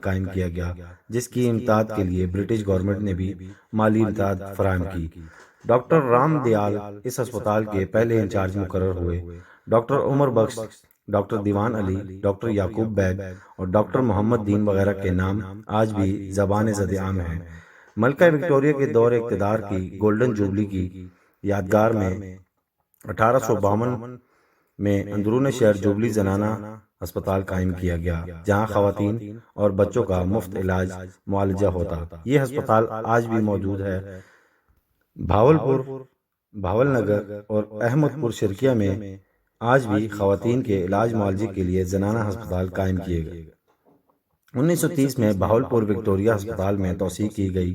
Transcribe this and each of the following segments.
قائم کیا گیا، جس کی امداد کے لیے برٹش گورنمنٹ نے بھی مالی امداد فراہم کی۔ ڈاکٹر رام دیال اس ہسپتال کے پہلے انچارج مقرر ہوئے۔ ڈاکٹر عمر بخش، ڈاکٹر دیوان علی، ڈاکٹر یعقوب بیگ اور ڈاکٹر محمد دین وغیرہ کے نام آج بھی زبان زد عام ہیں۔ ملکہ وکٹوریہ کے دور اقتدار کی گولڈن جوبلی کی یادگار میں 1852 میں اندرون شہر جوبلی زنانہ ہسپتال قائم کیا گیا، جہاں خواتین اور بچوں کا مفت علاج معالجہ ہوتا۔ یہ ہسپتال آج بھی موجود ہے۔ بھاولپور، بھاول نگر اور احمد پور شرقیہ میں آج بھی خواتین کے علاج معالجے کے لیے زنانہ ہسپتال قائم کیے گئے۔ 1930 میں بھاولپور وکٹوریہ ہسپتال میں توسیع کی گئی،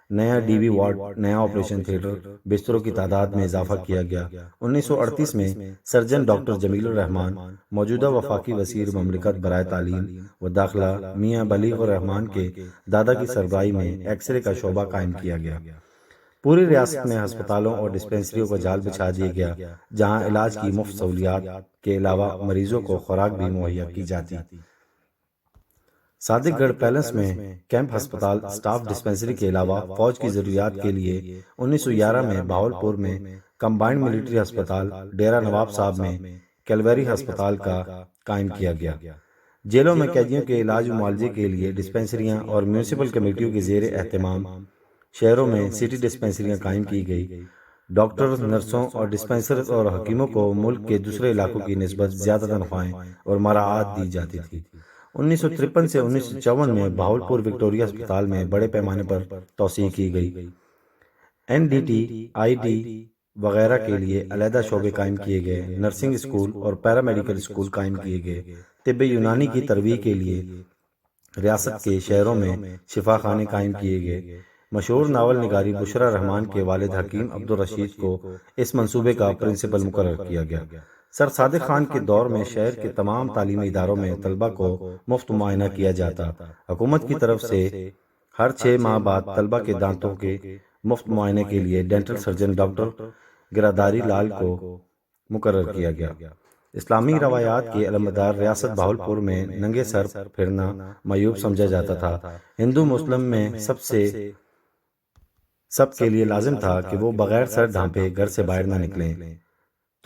نیا ڈی بی وارڈ، نیا آپریشن تھیٹر، بستروں کی تعداد میں اضافہ کیا گیا۔ 1938 میں سرجن ڈاکٹر جمیل الرحمان، موجودہ وفاقی وزیر مملکت برائے تعلیم و داخلہ میاں بلیغ الرحمان کے دادا کی سربراہی میں ایکس رے کا شعبہ قائم کیا گیا۔ پوری ریاست میں ہسپتالوں اور ڈسپنسریوں کا جال بچھا دیا گیا، جہاں علاج کی مفت سہولیات کے علاوہ مریضوں کو خوراک بھی مہیا کی جاتی۔ صادق گڑھ پیلس میں کیمپ ہسپتال، سٹاف ڈسپنسری کے علاوہ فوج کی ضروریات کے لیے 1911 میں بھاولپور میں کمبائنڈ ملٹری ہسپتال، ڈیرہ نواب صاحب میں کیلوری ہسپتال کا قائم کیا گیا۔ جیلوں میں قیدیوں کے علاج و معالجے کے لیے ڈسپنسریاں اور میونسپل کمیٹیوں کے زیر اہتمام شہروں میں سٹی ڈسپنسریاں قائم کی گئی۔ ڈاکٹرز، نرسوں اور ڈسپنسرز اور حکیموں کو ملک کے دوسرے علاقوں کی نسبت زیادہ تنخواہیں اور مراعات دی جاتی تھی۔ 1953 سے 1954 میں بھاولپور وکٹوریہ ہسپتال میں بڑے پیمانے پر توسیع کی گئی۔ N D T, I T وغیرہ کے لیے علیحدہ شعبے قائم کیے گئے، نرسنگ اسکول اور پیرامیڈیکل اسکول قائم کیے گئے۔ طب یونانی کی ترویج کے لیے ریاست کے شہروں میں شفا خانے قائم کیے گئے۔ مشہور ناول نگاری بشرا رحمان کے والد حکیم عبدالرشید کو اس منصوبے کا پرنسپل مقرر کیا گیا۔ سر صادق خان کے دور میں شہر کے تمام تعلیمی اداروں میں طلبہ کو مفت معائنہ کیا جاتا۔ حکومت کی طرف سے ہر 6 ماہ بعد طلبہ کے دانتوں کے مفت معائنے کے لیے ڈینٹل سرجن ڈاکٹر گراداری لال کو مقرر کیا گیا۔ اسلامی روایات کے علمبردار ریاست بھاولپور میں ننگے سر پھرنا معیوب سمجھا جاتا تھا۔ ہندو مسلم میں سب کے لیے لازم تھا کہ وہ بغیر سر ڈھانپے گھر سے باہر نہ نکلیں۔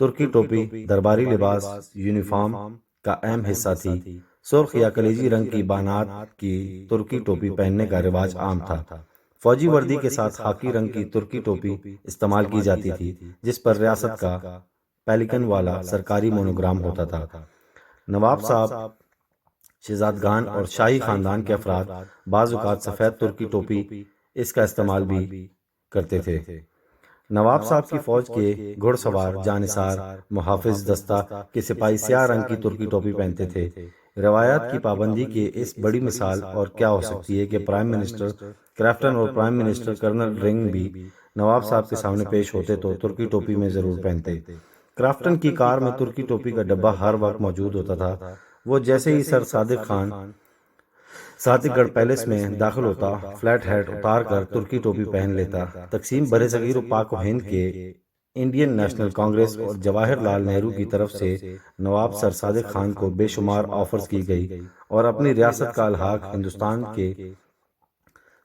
ترکی ٹوپی درباری لباس یونیفارم کا اہم حصہ تھی۔ سرخ یا کلیجی رنگ کی بانات کی ترکی ٹوپی پہننے کا رواج عام تھا۔ فوجی وردی کے ساتھ خاکی رنگ کی ترکی ٹوپی استعمال کی جاتی تھی، جس پر ریاست کا پیلیکن والا سرکاری مونوگرام ہوتا تھا۔ نواب صاحب، شہزادگان اور شاہی خاندان کے افراد بعض اوقات سفید ترکی ٹوپی اس کا استعمال بھی کرتے تھے۔ نواب صاحب کی فوج کے گھڑ سوار، جانثار، محافظ دستہ کے سپاہی سیاہ رنگ کی ترکی ٹوپی پہنتے تھے۔ روایات کی پابندی کی اس بڑی مثال اور کیا ہو سکتی ہے کہ پرائم منسٹر کرافٹن اور پرائم منسٹر کرنل رنگ بھی نواب صاحب کے سامنے پیش ہوتے تو ترکی ٹوپی میں ضرور پہنتے۔ کرافٹن کی کار میں ترکی ٹوپی کا ڈبہ ہر وقت موجود ہوتا تھا۔ وہ جیسے ہی سر صادق خان صادق گڑھ پیلس میں داخل ہوتا، فلیٹ ہیٹ اتار کر ترکی ٹوپی پہن لیتا۔ تقسیم برصغیر و پاک و ہند کے انڈین نیشنل کانگریس اور جواہر لال نہرو کی طرف سے نواب سر صادق خان کو بے شمار آفرز کی گئی اور اپنی ریاست کا الحاق ہندوستان کے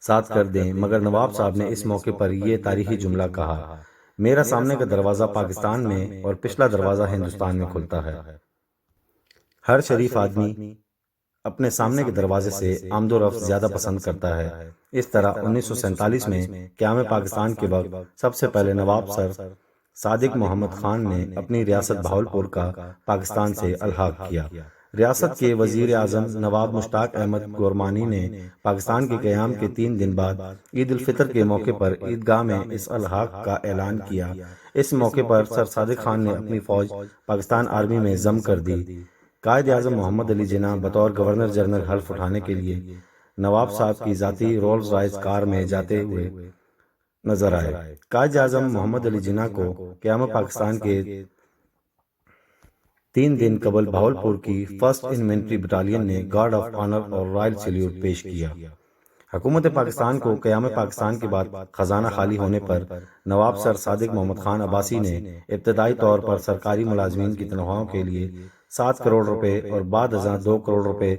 ساتھ کر دیں، مگر نواب صاحب نے اس موقع پر یہ تاریخی جملہ کہا، میرا سامنے کا دروازہ پاکستان میں اور پچھلا دروازہ ہندوستان میں کھلتا ہے۔ ہر شریف آدمی اپنے سامنے کے دروازے سے آمد و رفت زیادہ پسند کرتا ہے۔ اس طرح 1947 میں قیام پاکستان کے وقت سب سے پہلے نواب سر صادق محمد خان نے اپنی ریاست بھاولپور کا پاکستان سے الحاق کیا۔ ریاست کے وزیر اعظم نواب مشتاق احمد گورمانی نے پاکستان کے قیام کے 3 دن بعد عید الفطر کے موقع پر عیدگاہ میں اس الحاق کا اعلان کیا۔ اس موقع پر سر صادق خان نے اپنی فوج پاکستان آرمی میں ضم کر دی۔ قائد اعظم محمد علی جناح بطور گورنر جنرل حلف اٹھانے کے لیے نواب صاحب کی ذاتی رولز رائس کار میں جاتے ہوئے نظر آئے۔ قائد اعظم محمد علی جناح کو قیام پاکستان کے 3 دن قبل بھاولپور کی 1st انفینٹری بٹالین نے گارڈ آف آنر اور رائل سیلیوٹ پیش کیا۔ حکومت پاکستان کو قیام پاکستان کے بعد خزانہ خالی ہونے پر نواب سر صادق محمد خان عباسی نے ابتدائی طور پر سرکاری ملازمین کی تنخواہوں کے لیے 7 کروڑ روپے اور بعد ازاں 2 کروڑ روپے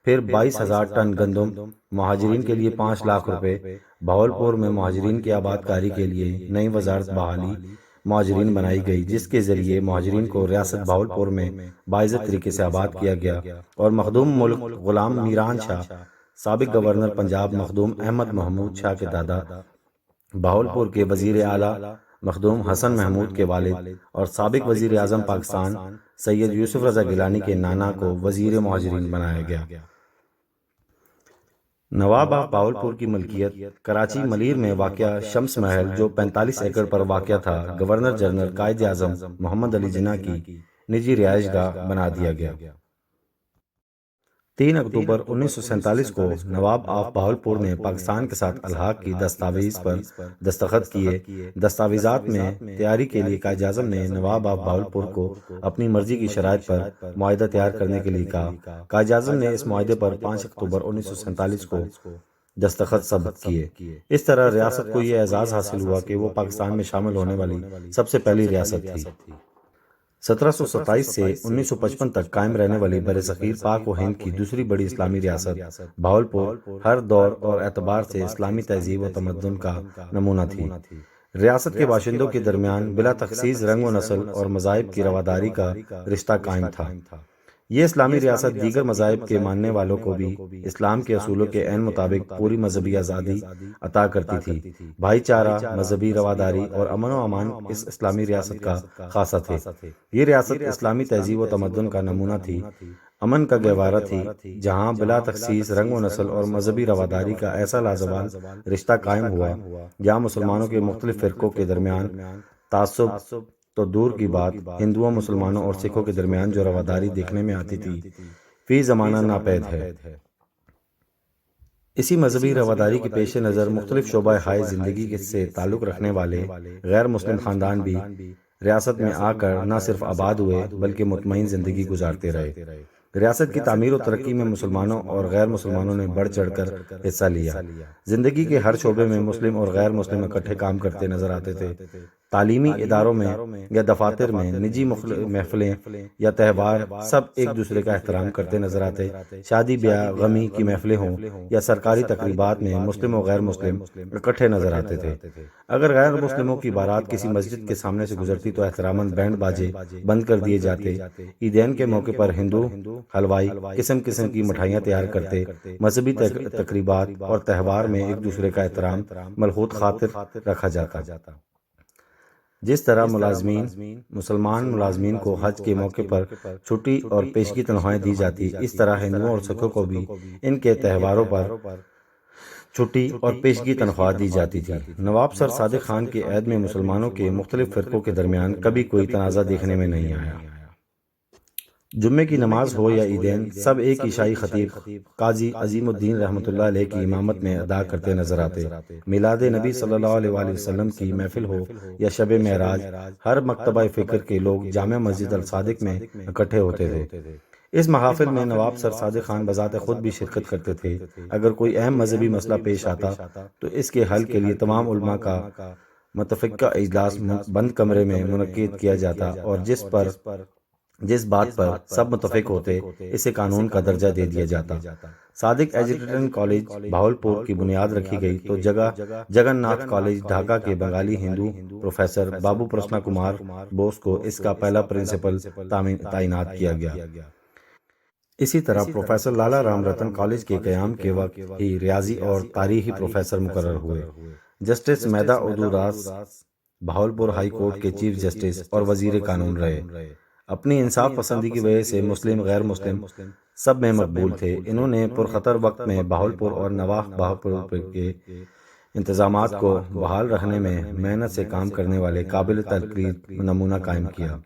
پھر 22,000 ٹن گندم، مہاجرین کے لیے 5 لاکھ روپے، بہاولپور میں مہاجرین کی آباد کاری کے لیے نئی وزارت بحالی مہاجرین بنائی گئی، جس کے ذریعے مہاجرین کو ریاست بہاولپور میں باعزت طریقے سے آباد کیا گیا، اور مخدوم ملک غلام میران شاہ، سابق گورنر پنجاب مخدوم احمد محمود شاہ کے دادا، بہاولپور کے وزیر اعلیٰ مخدوم حسن محمود کے والد اور سابق وزیر اعظم پاکستان سید یوسف رضا گیلانی کے نانا کو وزیر مہاجرین بنایا گیا۔ نواب آف بہاولپور کی ملکیت کراچی ملیر میں واقع شمس محل، جو 45 ایکڑ پر واقع تھا، گورنر جنرل قائد اعظم محمد علی جناح کی نجی رہائش گاہ بنا دیا گیا۔ 3 اکتوبر 1947 کو نواب آف بہاولپور نے پاکستان کے ساتھ الحاق کی دستاویز پر دستخط کیے۔ دستاویزات میں تیاری کے لیے قائد اعظم نے نواب آف بہاولپور کو اپنی مرضی کی شرائط پر معاہدہ تیار کرنے کے لیے کہا۔ قائد اعظم نے اس معاہدے پر 5 اکتوبر 1947 کو دستخط ثبت کیے۔ اس طرح ریاست کو یہ اعزاز حاصل ہوا کہ وہ پاکستان میں شامل ہونے والی سب سے پہلی ریاست تھی۔ 1727 سے 1955 تک قائم رہنے والی برصغیر پاک و ہند کی دوسری بڑی اسلامی ریاست بہاولپور ہر دور اور اعتبار سے اسلامی تہذیب و تمدن کا نمونہ تھی۔ ریاست کے باشندوں کے درمیان بلا تخصیص رنگ و نسل اور مذاہب کی رواداری کا رشتہ قائم تھا۔ یہ اسلامی ریاست دیگر مذاہب کے ماننے والوں کو بھی اسلام کے اصولوں کے عین مطابق پوری مذہبی آزادی عطا کرتی تھی۔ بھائی چارہ، مذہبی رواداری اور امن و امان اس اسلامی ریاست کا خاصہ تھے۔ یہ ریاست اسلامی تہذیب و تمدن کا نمونہ تھی، امن کا گہوارہ تھی، جہاں بلا تخصیص رنگ و نسل اور مذہبی رواداری کا ایسا لازوال رشتہ قائم ہوا، جہاں مسلمانوں کے مختلف فرقوں کے درمیان تعصب تو دور کی بات، ہندوؤں، مسلمانوں اور سکھوں کے درمیان جو رواداری دیکھنے میں آتی تھی، فی زمانہ ناپید ہے۔ اسی مذہبی رواداری کے پیش نظر مختلف شعبہ ہائے زندگی سے تعلق رکھنے والے غیر مسلم خاندان بھی ریاست میں آ کر نہ صرف آباد ہوئے بلکہ مطمئن زندگی گزارتے رہے۔ ریاست کی تعمیر و ترقی میں مسلمانوں اور غیر مسلمانوں نے بڑھ چڑھ کر حصہ لیا۔ زندگی کے ہر شعبے میں مسلم اور غیر مسلم اکٹھے کام کرتے نظر آتے تھے۔ تعلیمی اداروں میں یا دفاتر میں، نجی محفلیں یا تہوار، سب ایک دوسرے کا احترام کرتے نظر آتے۔ شادی بیاہ، غمی کی محفلیں ہوں یا سرکاری تقریبات میں مسلم و غیر مسلم اکٹھے نظر آتے تھے۔ اگر غیر مسلموں کی بارات کسی مسجد کے سامنے سے گزرتی تو احتراماً بینڈ باجے بند کر دیے جاتے۔ عیدین کے موقع پر ہندو حلوائی قسم قسم کی مٹھائیاں تیار کرتے۔ مذہبی تقریبات اور تہوار میں ایک دوسرے کا احترام ملحوظ خاطر رکھا جاتا۔ جس طرح مسلمان ملازمین کو حج کے موقع پر چھٹی اور پیشگی تنخواہیں دی جاتی، اس طرح ہندوؤں اور سکھوں کو بھی ان کے تہواروں پر چھٹی اور پیشگی تنخواہ دی جاتی تھی۔ نواب سر صادق خان کے عہد میں مسلمانوں کے مختلف فرقوں کے درمیان کبھی کوئی تنازع دیکھنے میں نہیں آیا۔ جمعے کی نماز ہو یا عیدین، سب ایک عیسائی خطیب قاضی عظیم الدین رحمۃ اللہ علیہ کی امامت میں ادا کرتے نظر آتے۔ میلاد نبی صلی اللہ علیہ وآلہ وسلم کی محفل ہو یا شب معراج، ہر مکتبہ فکر کے لوگ جامع مسجد الصادق میں اکٹھے ہوتے تھے۔ اس محافل میں نواب سر صادق خان بذات خود بھی شرکت کرتے تھے۔ اگر کوئی اہم مذہبی مسئلہ پیش آتا تو اس کے حل کے لیے تمام علماء کا متفقہ اجلاس بند کمرے میں منعقد کیا جاتا، اور جس بات پر سب متفق ہوتے اسے قانون کا درجہ دے دیا جاتا۔ صادق ایجوکیشن کالج بہاولپور کی بنیاد رکھی گئی تو جگن ناتھ کالج ڈھاکہ کے بنگالی ہندو پروفیسر بابو پرسنا کمار بوس کو اس کا پہلا پرنسپل تعینات کیا گیا۔ اسی طرح پروفیسر لالا رام رتن کالج کے قیام کے وقت ہی ریاضی اور تاریخی پروفیسر مقرر ہوئے۔ جسٹس میدا اردو راز بہاولپور ہائی کورٹ کے چیف جسٹس اور وزیر قانون رہے۔ اپنی انصاف پسندی کی وجہ سے مسلم غیر مسلم سب میں مقبول تھے۔ انہوں نے پرخطر وقت میں بہاولپور اور نواح بہاولپور کے انتظامات کو بحال رکھنے میں محنت سے کام کرنے والے قابل تقلید نمونہ قائم کیا۔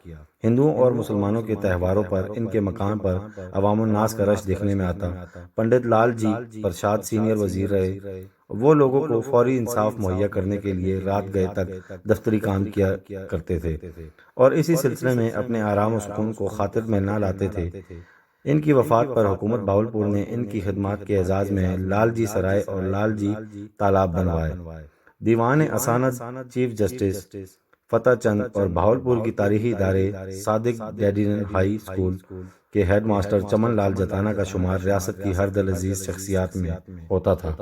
ہندوؤں اور مسلمانوں کے تہواروں پر ان کے مقام پر عوام الناس کا رش دیکھنے میں آتا۔ پنڈت لال جی پرساد سینئر وزیر رہے۔ وہ لوگوں کو فوری انصاف مہیا کرنے کے لیے رات گئے تک دفتری کام کیا کرتے تھے، اور اسی سلسلے میں اپنے آرام و سکون کو خاطر میں نہ لاتے تھے۔ ان کی وفات پر حکومت بہاولپور نے ان کی خدمات کے اعزاز میں لال جی سرائے اور لال جی تالاب بنوائے۔ دیوان اساند چیف جسٹس فتح چند اور بہاولپور کی تاریخی ادارے صادق ڈیڈینن ہائی اسکول کے ہیڈ ماسٹر چمن لال جتانا کا شمار ریاست کی ہر دل عزیز شخصیات میں ہوتا تھا۔